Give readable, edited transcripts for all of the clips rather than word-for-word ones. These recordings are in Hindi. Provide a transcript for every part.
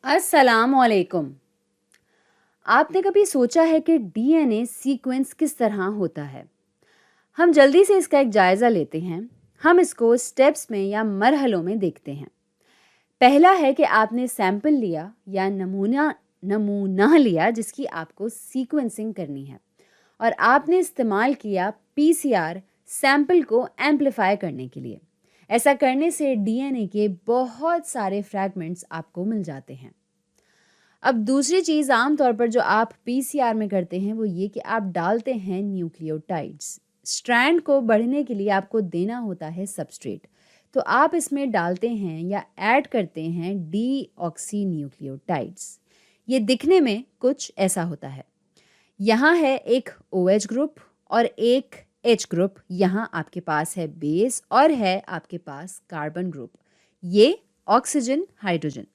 अस्सलामुअलैकुम। आपने कभी सोचा है कि डीएनए सीक्वेंस किस तरह होता है? हम जल्दी से इसका एक जायज़ा लेते हैं। हम इसको स्टेप्स में या मरहलों में देखते हैं। पहला है कि आपने सैंपल लिया या नमूना नमूना लिया जिसकी आपको सीक्वेंसिंग करनी है और आपने इस्तेमाल किया पीसीआर सैंपल को एम्प्लीफाई करने के लिए। ऐसा करने से डीएनए के बहुत सारे फ्रैगमेंट्स आपको मिल जाते हैं। अब दूसरी चीज़ आम तौर पर जो आप पीसीआर में करते हैं वो ये कि आप डालते हैं न्यूक्लियोटाइड्स। स्ट्रैंड को बढ़ने के लिए आपको देना होता है सबस्ट्रेट। तो आप इसमें डालते हैं या ऐड करते हैं डीऑक्सी न्यूक्लियोटाइड्स। ये दिखने में कुछ ऐसा होता है। यहाँ है एक OH ग्रुप और एक H ग्रुप। यहाँ आपके पास है बेस और है आपके पास कार्बन ग्रुप। ये ऑक्सीजन हाइड्रोजन।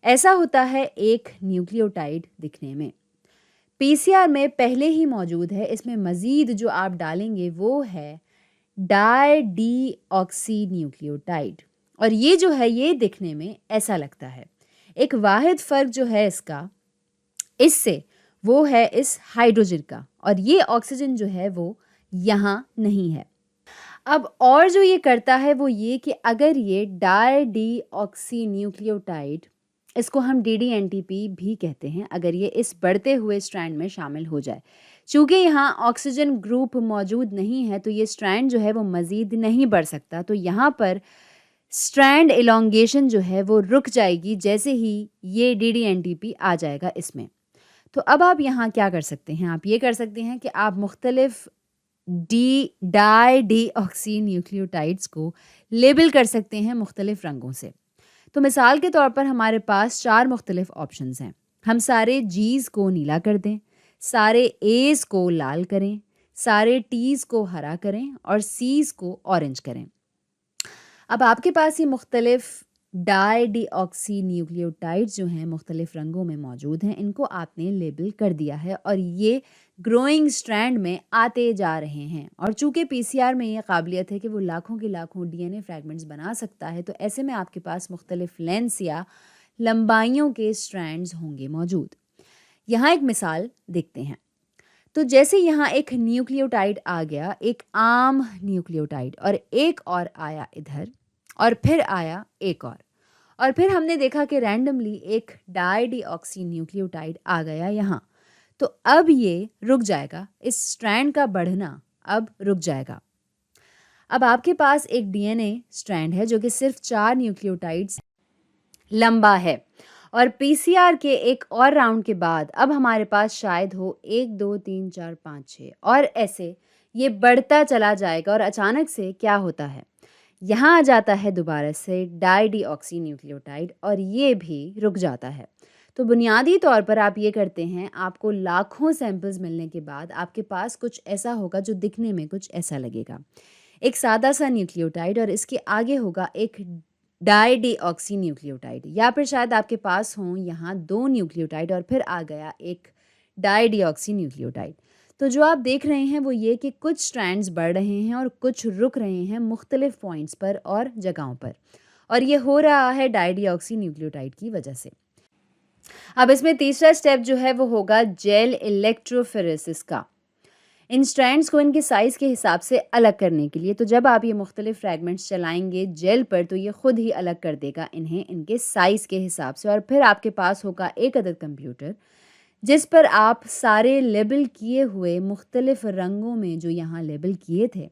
ऐसा होता है एक न्यूक्लियोटाइड दिखने में। पीसीआर में पहले ही मौजूद है। इसमें मज़ीद जो आप डालेंगे वो है डाई डी ऑक्सी न्यूक्लियोटाइड और ये जो है ये दिखने में ऐसा लगता है। एक वाहिद फ़र्क जो है इससे वो है इस हाइड्रोजन का और ये ऑक्सीजन जो है वो यहाँ नहीं है। अब और जो ये करता है वो ये कि अगर ये डाई डी ऑक्सी न्यूक्लियोटाइड, इसको हम डीडीएनटीपी भी कहते हैं, अगर ये इस बढ़ते हुए स्ट्रैंड में शामिल हो जाए, चूँकि यहाँ ऑक्सीजन ग्रुप मौजूद नहीं है तो ये स्ट्रैंड जो है वो मज़ीद नहीं बढ़ सकता। तो यहाँ पर स्ट्रैंड एलोंगेशन जो है वो रुक जाएगी जैसे ही ये डीडीएनटीपी आ जाएगा इसमें। तो अब आप यहाँ क्या कर सकते हैं? आप ये कर सकते हैं कि आप मुख्तलिफ डाई डी ऑक्सी न्यूक्लियोटाइड्स को लेबल कर सकते हैं मुख्तलिफ रंगों से। तो मिसाल के तौर पर हमारे पास 4 मुख्तलिफ ऑप्शंस हैं। हम सारे जीज़ को नीला कर दें, सारे एज़ को लाल करें, सारे टीज़ को हरा करें और सीज़ को ऑरेंज करें। अब आपके पास ये मुख्तलिफ डाई डी ऑक्सी न्यूक्लियोटाइड्स जो हैं मुख्तलिफ रंगों में मौजूद हैं, इनको आपने लेबल कर दिया है और ये ग्रोइंग स्ट्रैंड में आते जा रहे हैं। और चूंकि पीसीआर में ये काबिलियत है कि वो लाखों के लाखों डीएनए फ्रैगमेंट्स बना सकता है, तो ऐसे में आपके पास मुख्तलिफ लेंथ्स या लंबाइयों के स्ट्रैंड्स होंगे मौजूद। यहाँ एक मिसाल देखते हैं। तो जैसे यहाँ एक न्यूक्लियोटाइड आ गया, एक आम न्यूक्लियोटाइड, और एक और आया इधर और फिर आया एक और फिर हमने देखा कि रैंडमली एक डाई डी ऑक्सी न्यूक्लियोटाइड आ गया यहाँ। तो अब ये रुक जाएगा, इस स्ट्रैंड का बढ़ना अब रुक जाएगा। अब आपके पास एक डीएनए स्ट्रैंड है जो कि सिर्फ 4 न्यूक्लियोटाइड्स लंबा है और पीसीआर के एक और राउंड के बाद अब हमारे पास शायद हो 1 2 3 4 5 6 और ऐसे ये बढ़ता चला जाएगा। और अचानक से क्या होता है, यहाँ आ जाता है दोबारा से डाई डी ऑक्सी न्यूक्लियोटाइड और ये भी रुक जाता है। तो बुनियादी तौर पर आप ये करते हैं, आपको लाखों सैंपल्स मिलने के बाद आपके पास कुछ ऐसा होगा जो दिखने में कुछ ऐसा लगेगा। एक सादा सा न्यूक्लियोटाइड और इसके आगे होगा एक डाई डी ऑक्सी न्यूक्लियोटाइड, या फिर शायद आपके पास हों यहाँ 2 न्यूक्लियोटाइड और फिर आ गया एक डाई डी ऑक्सी न्यूक्लियोटाइड। तो जो आप देख रहे हैं वो ये कि कुछ स्ट्रैंड्स बढ़ रहे हैं और कुछ रुक रहे हैं मुख्तलिफ पॉइंट्स पर और जगहों पर, और ये हो रहा है डाई डी ऑक्सी न्यूक्लियोटाइड की वजह से। अब इसमें तीसरा स्टेप जो है वो होगा जेल इलेक्ट्रोफोरेसिस का, इन स्ट्रैंड्स को इनके साइज़ के हिसाब से अलग करने के लिए। तो जब आप ये मुख्तलिफ फ्रैगमेंट्स चलाएंगे जेल पर तो ये खुद ही अलग कर देगा इन्हें इनके साइज़ के हिसाब से। और फिर आपके पास होगा एक अदद कंप्यूटर जिस पर आप सारे लेबल किए हुए मुख्तलिफ रंगों में जो यहाँ लेबल किए थे,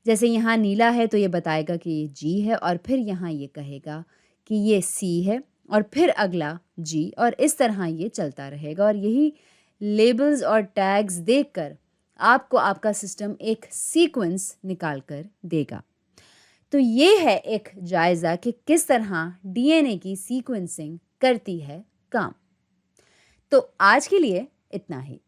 जैसे यहाँ नीला है तो ये बताएगा कि ये जी है और फिर यहाँ ये कहेगा कि ये सी है और फिर अगला जी, और इस तरह ये चलता रहेगा। और यही लेबल्स और टैग्स देखकर आपको आपका सिस्टम एक सीक्वेंस निकाल कर देगा। तो ये है एक जायज़ा कि किस तरह डीएनए की सीक्वेंसिंग करती है काम। तो आज के लिए इतना ही।